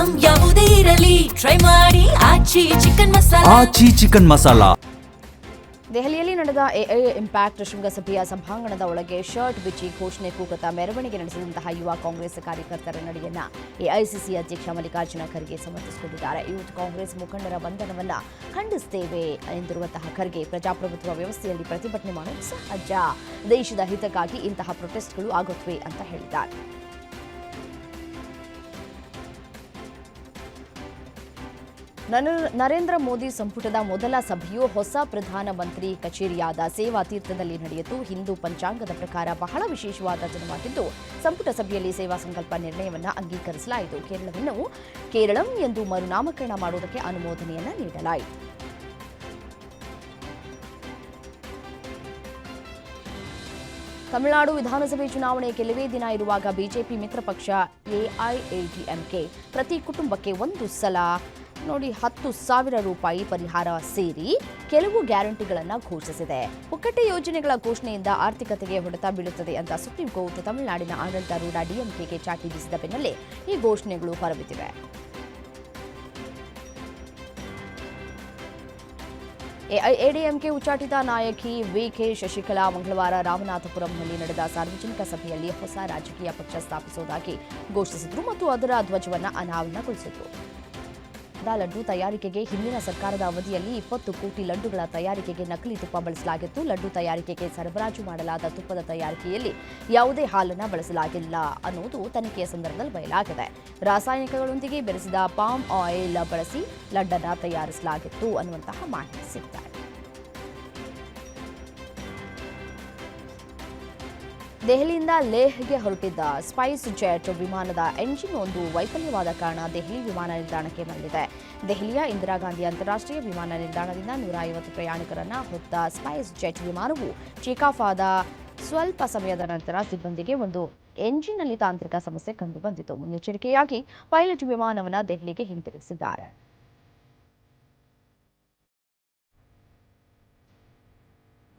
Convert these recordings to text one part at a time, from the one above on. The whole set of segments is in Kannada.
ಐಟಂ ಯಾವುದೇ ಇರಲಿ ಟ್ರೈ ಮಾಡಿ ಆಚಿ ಚಿಕನ್ ಮಸಾಲಾ. ದೆಹಲಿಯಲ್ಲಿ ನಡೆದ ಎಐ ಇಂಪ್ಯಾಕ್ಟ್ ಶೃಂಗಸಭೆಯ ಸಭಾಂಗಣದ ಒಳಗೆ ಶರ್ಟ್ ಬಿಚ್ಚಿ ಘೋಷಣೆ ಕೂಗುತ್ತಾ ಮೆರವಣಿಗೆ ನಡೆಸಿದಂತಹ ಯುವ ಕಾಂಗ್ರೆಸ್ ಕಾರ್ಯಕರ್ತರ ನಡೆಯನ್ನ ಎಐಸಿಸಿ ಅಧ್ಯಕ್ಷ ಮಲ್ಲಿಕಾರ್ಜುನ ಖರ್ಗೆ ಸಮರ್ಥಿಸಿಕೊಂಡಿದ್ದಾರೆ. ಯೂತ್ ಕಾಂಗ್ರೆಸ್ ಮುಖಂಡರ ಬಂಧನವನ್ನ ಖಂಡಿಸುತ್ತೇವೆ ಎಂದಿರುವಂತಹ ಖರ್ಗೆ ಪ್ರಜಾಪ್ರಭುತ್ವ ವ್ಯವಸ್ಥೆಯಲ್ಲಿ ಪ್ರತಿಭಟನೆ ಮಾಡುವುದು ಸಹಜ, ದೇಶದ ಹಿತಕ್ಕಾಗಿ ಇಂತಹ ಪ್ರೊಟೆಸ್ಟ್ಗಳು ಆಗುತ್ತವೆ ಅಂತ ಹೇಳಿದ್ದಾರೆ. ನರೇಂದ್ರ ಮೋದಿ ಸಂಪುಟದ ಮೊದಲ ಸಭೆಯು ಹೊಸ ಪ್ರಧಾನಮಂತ್ರಿ ಕಚೇರಿಯಾದ ಸೇವಾ ತೀರ್ಥದಲ್ಲಿ ನಡೆಯಿತು. ಹಿಂದೂ ಪಂಚಾಂಗದ ಪ್ರಕಾರ ಬಹಳ ವಿಶೇಷವಾದ ದಿನವಾಗಿದ್ದು, ಸಂಪುಟ ಸಭೆಯಲ್ಲಿ ಸೇವಾ ಸಂಕಲ್ಪ ನಿರ್ಣಯವನ್ನು ಅಂಗೀಕರಿಸಲಾಯಿತು. ಕೇರಳಂ ಎಂದು ಮರುನಾಮಕರಣ ಮಾಡುವುದಕ್ಕೆ ಅನುಮೋದನೆಯನ್ನ ನೀಡಲಾಯಿತು. ತಮಿಳುನಾಡು ವಿಧಾನಸಭೆ ಚುನಾವಣೆ ಕೆಲವೇ ದಿನ ಇರುವಾಗ ಬಿಜೆಪಿ ಮಿತ್ರ ಪಕ್ಷ ಎಐಎಡಿಎಂಕೆ ಪ್ರತಿ ಕುಟುಂಬಕ್ಕೆ ಒಂದು ಸಲ 10,000 ರೂಪಾಯಿ ಪರಿಹಾರ ಸೇರಿ ಕೆಲವು ಗ್ಯಾರಂಟಿಗಳನ್ನು ಘೋಷಿಸಿದೆ. ಪುಕ್ಕಟ್ಟೆ ಯೋಜನೆಗಳ ಘೋಷಣೆಯಿಂದ ಆರ್ಥಿಕತೆಗೆ ಹೊಡೆತ ಬೀಳುತ್ತದೆ ಅಂತ ಸುಪ್ರೀಂ ಕೋರ್ಟ್ ತಮಿಳುನಾಡಿನ ಆಡಳಿತಾರೂಢ ಡಿಎಂಕೆಗೆ ಚಾಟಿ ಬೀಸಿದ ಬೆನ್ನಲ್ಲೇ ಈ ಘೋಷಣೆಗಳು ಹೊರಬಿದ್ದಿವೆ. ಎಐಎಡಿಎಂಕೆ ಉಚ್ಚಾಟಿತ ನಾಯಕಿ ವಿಕೆ ಶಶಿಕಲಾ ಮಂಗಳವಾರ ರಾಮನಾಥಪುರಂನಲ್ಲಿ ನಡೆದ ಸಾರ್ವಜನಿಕ ಸಭೆಯಲ್ಲಿ ಹೊಸ ರಾಜಕೀಯ ಪಕ್ಷ ಸ್ಥಾಪಿಸುವುದಾಗಿ ಘೋಷಿಸಿದರು ಮತ್ತು ಅದರ ಧ್ವಜವನ್ನು ಅನಾವರಣಗೊಳಿಸಿದರು. ಲಡ್ಡು ತಯಾರಿಕೆಗೆ ಹಿಂದಿನ ಸರ್ಕಾರದ ಅವಧಿಯಲ್ಲಿ 20 ಕೋಟಿ ಲಡ್ಡುಗಳ ತಯಾರಿಕೆಗೆ ನಕಲಿ ತುಪ್ಪ ಬಳಸಲಾಗಿತ್ತು. ಲಡ್ಡು ತಯಾರಿಕೆಗೆ ಸರಬರಾಜು ಮಾಡಲಾದ ತುಪ್ಪದ ತಯಾರಿಕೆಯಲ್ಲಿ ಯಾವುದೇ ಹಾಲನ್ನು ಬಳಸಲಾಗಿಲ್ಲ ಅನ್ನೋದು ತನಿಖೆಯ ಸಂದರ್ಭದಲ್ಲಿ ಬಯಲಾಗಿದೆ. ರಾಸಾಯನಿಕಗಳೊಂದಿಗೆ ಬೆರೆಸಿದ ಪಾಮ್ ಆಯಿಲ್ ಬಳಸಿ ಲಡ್ಡನ್ನು ತಯಾರಿಸಲಾಗಿತ್ತು ಅನ್ನುವಂತಹ ಮಾಹಿತಿ ಸಿಗ್ತಾರೆ. ದೆಹಲಿಯಿಂದ ಲೇಹ್ಗೆ ಹೊರಟಿದ್ದ ಸ್ಪೈಸ್ ಜೆಟ್ ವಿಮಾನದ ಎಂಜಿನ್ ಒಂದು ವೈಫಲ್ಯವಾದ ಕಾರಣ ದೆಹಲಿ ವಿಮಾನ ನಿಲ್ದಾಣಕ್ಕೆ ಮರಳಿದೆ. ದೆಹಲಿಯ ಇಂದಿರಾ ಗಾಂಧಿ ಅಂತಾರಾಷ್ಟ್ರೀಯ ವಿಮಾನ ನಿಲ್ದಾಣದಿಂದ 150 ಪ್ರಯಾಣಿಕರನ್ನ ಹೊತ್ತ ಸ್ಪೈಸ್ ಜೆಟ್ ವಿಮಾನವು ಟೇಕಾಫ್ ಆದ ಸ್ವಲ್ಪ ಸಮಯದ ನಂತರ ಸಿಬ್ಬಂದಿಗೆ ಒಂದು ಎಂಜಿನ್ನಲ್ಲಿ ತಾಂತ್ರಿಕ ಸಮಸ್ಯೆ ಕಂಡುಬಂದಿತು. ಮುನ್ನೆಚ್ಚರಿಕೆಯಾಗಿ ಪೈಲಟ್ ವಿಮಾನವನ್ನು ದೆಹಲಿಗೆ ಹಿಂತಿರುಗಿಸಿದ್ದಾರೆ.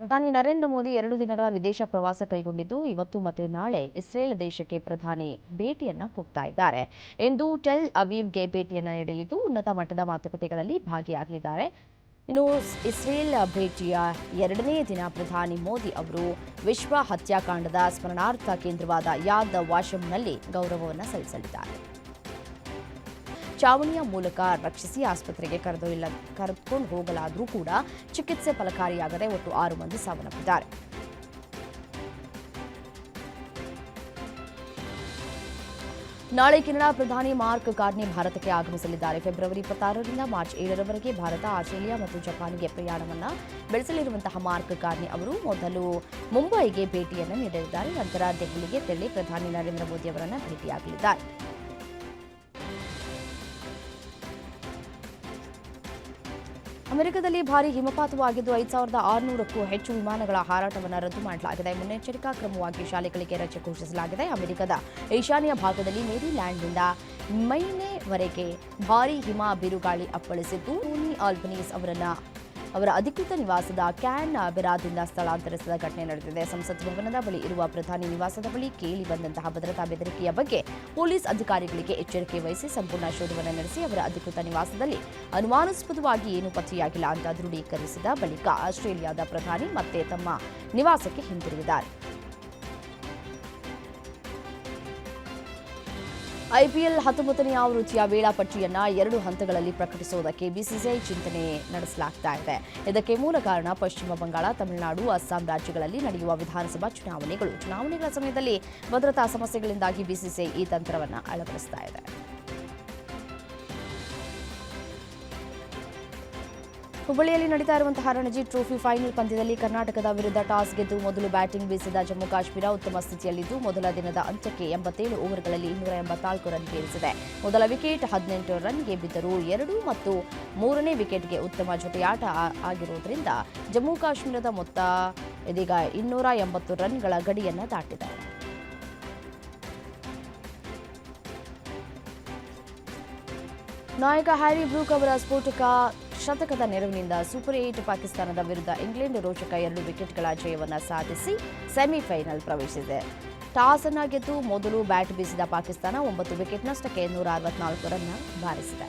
ಪ್ರಧಾನಿ ನರೇಂದ್ರ ಮೋದಿ 2 ದಿನಗಳ ವಿದೇಶ ಪ್ರವಾಸ ಕೈಗೊಂಡಿದ್ದು, ಇವತ್ತು ಮತ್ತು ನಾಳೆ ಇಸ್ರೇಲ್ ದೇಶಕ್ಕೆ ಪ್ರಧಾನಿ ಭೇಟಿಯನ್ನ ಹೋಗ್ತಾ ಇದ್ದಾರೆ. ಇಂದು ಟೆಲ್ ಅವೀವ್ಗೆ ಭೇಟಿಯನ್ನ ನೀಡಲಿದ್ದು ಉನ್ನತ ಮಟ್ಟದ ಮಾತುಕತೆಗಳಲ್ಲಿ ಭಾಗಿಯಾಗಲಿದ್ದಾರೆ. ಇನ್ನು ಇಸ್ರೇಲ್ ಭೇಟಿಯ 2ನೇ ದಿನ ಪ್ರಧಾನಿ ಮೋದಿ ಅವರು ವಿಶ್ವ ಹತ್ಯಾಕಾಂಡದ ಸ್ಮರಣಾರ್ಥ ಕೇಂದ್ರವಾದ ಯಾದ್ ವಾಶಂನಲ್ಲಿ ಗೌರವವನ್ನು ಸಲ್ಲಿಸಲಿದ್ದಾರೆ. ಚಾವಣಿಯ ಮೂಲಕ ರಕ್ಷಿಸಿ ಆಸ್ಪತ್ರೆಗೆ ಕರೆದುಕೊಂಡು ಹೋಗಲಾದರೂ ಕೂಡ ಚಿಕಿತ್ಸೆ ಫಲಕಾರಿಯಾಗದೆ ಒಟ್ಟು 6 ಮಂದಿ ಸಾವನ್ನಪ್ಪಿದ್ದಾರೆ. ನಾಳೆ ಕೆನಡಾ ಪ್ರಧಾನಿ ಮಾರ್ಕ್ ಕಾರ್ನಿ ಭಾರತಕ್ಕೆ ಆಗಮಿಸಲಿದ್ದಾರೆ. ಫೆಬ್ರವರಿ 26ರಿಂದ ಮಾರ್ಚ್ 7ರವರೆಗೆ ಭಾರತ, ಆಸ್ಟ್ರೇಲಿಯಾ ಮತ್ತು ಜಪಾನ್ಗೆ ಪ್ರಯಾಣವನ್ನು ಬೆಳೆಸಲಿರುವಂತಹ ಮಾರ್ಕ್ ಕಾರ್ನಿ ಅವರು ಮೊದಲು ಮುಂಬೈಗೆ ಭೇಟಿಯನ್ನು ನೀಡಲಿದ್ದಾರೆ. ನಂತರ ದೆಹಲಿಗೆ ತೆರಳಿ ಪ್ರಧಾನಿ ನರೇಂದ್ರ ಮೋದಿ ಅವರನ್ನು ಭೇಟಿಯಾಗಲಿದ್ದಾರೆ. ಅಮೆರಿಕದಲ್ಲಿ ಭಾರೀ ಹಿಮಪಾತವಾಗಿದ್ದು 5,600ಕ್ಕೂ ಹೆಚ್ಚು ವಿಮಾನಗಳ ಹಾರಾಟವನ್ನು ರದ್ದು ಮಾಡಲಾಗಿದೆ. ಮುನ್ನೆಚ್ಚರಿಕಾ ಕ್ರಮವಾಗಿ ಶಾಲೆಗಳಿಗೆ ರಜೆ ಘೋಷಿಸಲಾಗಿದೆ. ಅಮೆರಿಕದ ಈಶಾನ್ಯ ಭಾಗದಲ್ಲಿ ಮೇರಿಲ್ಯಾಂಡ್ನಿಂದ ಮೈನೆವರೆಗೆ ಭಾರೀ ಹಿಮ ಬಿರುಗಾಳಿ ಅಪ್ಪಳಿಸಿದ್ದು, ಟೋನಿ ಆಲ್ಬನೀಸ್ ಅವರ ಅಧಿಕೃತ ನಿವಾಸದ ಕ್ಯಾನ್ ಬೆರಾದಿಂದ ಸ್ಥಳಾಂತರಿಸಿದ ಘಟನೆ ನಡೆದಿದೆ. ಸಂಸತ್ ಭವನದ ಬಳಿ ಇರುವ ಪ್ರಧಾನಿ ನಿವಾಸದ ಬಳಿ ಕೇಳಿ ಬಂದಂತಹ ಭದ್ರತಾ ಬೆದರಿಕೆಯ ಬಗ್ಗೆ ಪೊಲೀಸ್ ಅಧಿಕಾರಿಗಳಿಗೆ ಎಚ್ಚರಿಕೆ ವಹಿಸಿ ಸಂಪೂರ್ಣ ಶೋಧವನ್ನು ನಡೆಸಿ ಅವರ ಅಧಿಕೃತ ನಿವಾಸದಲ್ಲಿ ಅನುಮಾನಾಸ್ಪದವಾಗಿ ಏನೂ ಪತ್ತೆಯಾಗಿಲ್ಲ ಅಂತ ದೃಢೀಕರಿಸಿದ ಬಳಿಕ ಆಸ್ಟ್ರೇಲಿಯಾದ ಪ್ರಧಾನಿ ಮತ್ತೆ ತಮ್ಮ ನಿವಾಸಕ್ಕೆ ಹಿಂತಿರುಗಿದ್ದಾರೆ. ಐಪಿಎಲ್ 19ನೇ ಆವೃತ್ತಿಯ ವೇಳಾಪಟ್ಟಿಯನ್ನು 2 ಹಂತಗಳಲ್ಲಿ ಪ್ರಕಟಿಸುವುದಕ್ಕೆ ಬಿಸಿಸಿಐ ಚಿಂತನೆ ನಡೆಸಲಾಗ್ತಾ ಇದೆ. ಇದಕ್ಕೆ ಮೂಲ ಕಾರಣ ಪಶ್ಚಿಮ ಬಂಗಾಳ, ತಮಿಳುನಾಡು, ಅಸ್ಸಾಂ ರಾಜ್ಯಗಳಲ್ಲಿ ನಡೆಯುವ ವಿಧಾನಸಭಾ ಚುನಾವಣೆಗಳ ಸಮಯದಲ್ಲಿ ಭದ್ರತಾ ಸಮಸ್ಯೆಗಳಿಂದಾಗಿ ಬಿಸಿಸಿಐ ಈ ತಂತ್ರವನ್ನು ಅಳವಡಿಸ್ತಾ ಇದೆ. ಹುಬ್ಬಳ್ಳಿಯಲ್ಲಿ ನಡೀತಾ ಇರುವಂತಹ ರಣಜಿ ಟ್ರೋಫಿ ಫೈನಲ್ ಪಂದ್ಯದಲ್ಲಿ ಕರ್ನಾಟಕದ ವಿರುದ್ಧ ಟಾಸ್ ಗೆದ್ದು ಮೊದಲು ಬ್ಯಾಟಿಂಗ್ ಬೀಸಿದ ಜಮ್ಮು ಕಾಶ್ಮೀರ ಉತ್ತಮ ಸ್ಥಿತಿಯಲ್ಲಿದ್ದು ಮೊದಲ ದಿನದ ಅಂತ್ಯಕ್ಕೆ 87 ಓವರ್ಗಳಲ್ಲಿ 284 ರನ್ ಪೇರಿಸಿದೆ. ಮೊದಲ ವಿಕೆಟ್ 18 ರನ್ಗೆ ಬಿದ್ದರೂ 2 ಮತ್ತು 3ನೇ ವಿಕೆಟ್ಗೆ ಉತ್ತಮ ಜೊತೆಯಾಟ ಆಗಿರುವುದರಿಂದ ಜಮ್ಮು ಕಾಶ್ಮೀರದ ಮೊತ್ತ ಇದೀಗ 280 ರನ್ಗಳ ಗಡಿಯನ್ನು ದಾಟಿದೆ. ನಾಯಕ ಹ್ಯಾರಿ ಬ್ರೂಕ್ ಅವರ ಸ್ಫೋಟಕ ಶತಕದ ನೆರವಿನಿಂದ ಸೂಪರ್ 8 ಪಾಕಿಸ್ತಾನದ ವಿರುದ್ಧ ಇಂಗ್ಲೆಂಡ್ ರೋಚಕ 2 ವಿಕೆಟ್ಗಳ ಜಯವನ್ನು ಸಾಧಿಸಿ ಸೆಮಿಫೈನಲ್ ಪ್ರವೇಶಿಸಿದೆ. ಟಾಸ್ ಅನ್ನ ಗೆದ್ದು ಮೊದಲು ಬ್ಯಾಟ್ ಬೀಸಿದ ಪಾಕಿಸ್ತಾನ 9 ವಿಕೆಟ್ ನಷ್ಟಕ್ಕೆ 164 ರನ್ ಬಾರಿಸಿದೆ.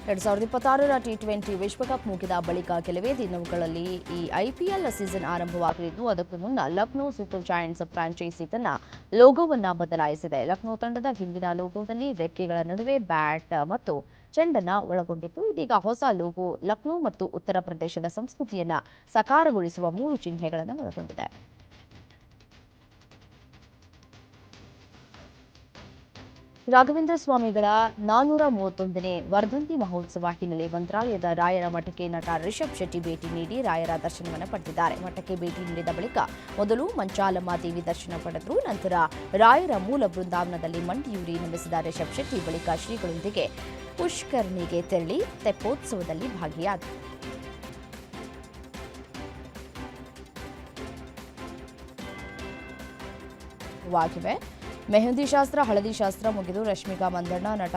2026ರ ಟಿ20 ವಿಶ್ವಕಪ್ ಮುಗಿದ ಬಳಿಕ ಕೆಲವೇ ದಿನಗಳಲ್ಲಿ ಈ ಐಪಿಎಲ್ ಸೀಸನ್ ಆರಂಭವಾಗಲಿದ್ದು, ಅದಕ್ಕೂ ಮುನ್ನ ಲಕ್ನೋ ಸೂಪರ್ ಜಾಯಂಟ್ಸ್ ಫ್ರಾಂಚೈಸಿ ತನ್ನ ಲೋಗೋವನ್ನ ಬದಲಾಯಿಸಿದೆ. ಲಕ್ನೋ ತಂಡದ ಹಿಂದಿನ ಲೋಗೋದಲ್ಲಿ ರೆಕ್ಕೆಗಳ ನಡುವೆ ಬ್ಯಾಟ್ ಮತ್ತು ಚೆಂಡನ್ನ ಒಳಗೊಂಡಿತ್ತು. ಇದೀಗ ಹೊಸ ಲೋಗೋ ಲಕ್ನೋ ಮತ್ತು ಉತ್ತರ ಪ್ರದೇಶದ ಸಂಸ್ಕೃತಿಯನ್ನ ಸಾಕಾರಗೊಳಿಸುವ 3 ಚಿಹ್ನೆಗಳನ್ನು ಒಳಗೊಂಡಿದೆ. ರಾಘವೇಂದ್ರ ಸ್ವಾಮಿಗಳ 431ನೇ ವರ್ಧಂತಿ ಮಹೋತ್ಸವ ಹಿನ್ನೆಲೆ ಮಂತ್ರಾಲಯದ ರಾಯರ ಮಠಕ್ಕೆ ನಟ ರಿಷಬ್ ಶೆಟ್ಟಿ ಭೇಟಿ ನೀಡಿ ರಾಯರ ದರ್ಶನವನ್ನು ಪಡೆದಿದ್ದಾರೆ. ಮಠಕ್ಕೆ ಭೇಟಿ ನೀಡಿದ ಬಳಿಕ ಮೊದಲು ಮಂಚಾಲಮ್ಮ ದೇವಿ ದರ್ಶನ ಪಡೆದರು. ನಂತರ ರಾಯರ ಮೂಲ ಬೃಂದಾವನದಲ್ಲಿ ಮಂಡಿಯೂರಿ ನಮಿಸಿದ ರಿಷಬ್ ಶೆಟ್ಟಿ ಬಳಿಕ ಶ್ರೀಗಳೊಂದಿಗೆ ಪುಷ್ಕರಣಿಗೆ ತೆರಳಿ ತೆಪ್ಪೋತ್ಸವದಲ್ಲಿ ಭಾಗಿಯಾದರು. ಮೆಹಂದಿ ಶಾಸ್ತ್ರ, ಹಳದಿ ಶಾಸ್ತ್ರ ಮುಗಿದು ರಶ್ಮಿಕಾ ಮಂದಣ್ಣ, ನಟ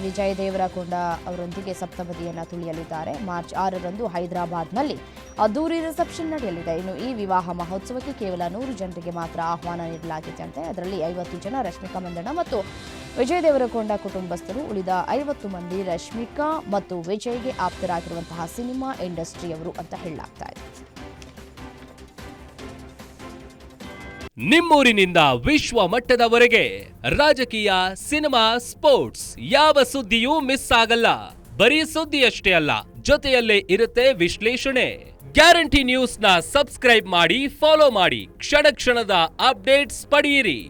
ವಿಜಯ್ ದೇವರಕೊಂಡ ಅವರೊಂದಿಗೆ ಸಪ್ತಪದಿಯನ್ನು ತುಳಿಯಲಿದ್ದಾರೆ. ಮಾರ್ಚ್ 6ರಂದು ಹೈದರಾಬಾದ್ನಲ್ಲಿ ಅದ್ದೂರಿ ರಿಸೆಪ್ಷನ್ ನಡೆಯಲಿದೆ. ಇನ್ನು ಈ ವಿವಾಹ ಮಹೋತ್ಸವಕ್ಕೆ ಕೇವಲ 100 ಜನರಿಗೆ ಮಾತ್ರ ಆಹ್ವಾನ ನೀಡಲಾಗಿದೆಯಂತೆ. ಅದರಲ್ಲಿ 50 ಜನ ರಶ್ಮಿಕಾ ಮಂದಣ್ಣ ಮತ್ತು ವಿಜಯ್ ದೇವರಕೊಂಡ ಕುಟುಂಬಸ್ಥರು, ಉಳಿದ 50 ಮಂದಿ ರಶ್ಮಿಕಾ ಮತ್ತು ವಿಜಯ್ಗೆ ಆಪ್ತರಾಗಿರುವಂತಹ ಸಿನಿಮಾ ಇಂಡಸ್ಟ್ರಿಯವರು ಅಂತ ಹೇಳಲಾಗ್ತಾ ಇದೆ. ನಿಮ್ಮೂರಿನಿಂದ ವಿಶ್ವ ಮಟ್ಟದವರೆಗೆ ರಾಜಕೀಯ, ಸಿನಿಮಾ, ಸ್ಪೋರ್ಟ್ಸ್ ಯಾವ ಸುದ್ದಿಯೂ ಮಿಸ್ ಆಗಲ್ಲ. ಬರೀ ಸುದ್ದಿಯಷ್ಟೇ ಅಲ್ಲ, ಜೊತೆಯಲ್ಲೇ ಇರುತ್ತೆ ವಿಶ್ಲೇಷಣೆ. ಗ್ಯಾರಂಟಿ ನ್ಯೂಸ್ನ ಸಬ್ಸ್ಕ್ರೈಬ್ ಮಾಡಿ, ಫಾಲೋ ಮಾಡಿ, ಕ್ಷಣ ಕ್ಷಣದ ಅಪ್ಡೇಟ್ಸ್ ಪಡೆಯಿರಿ.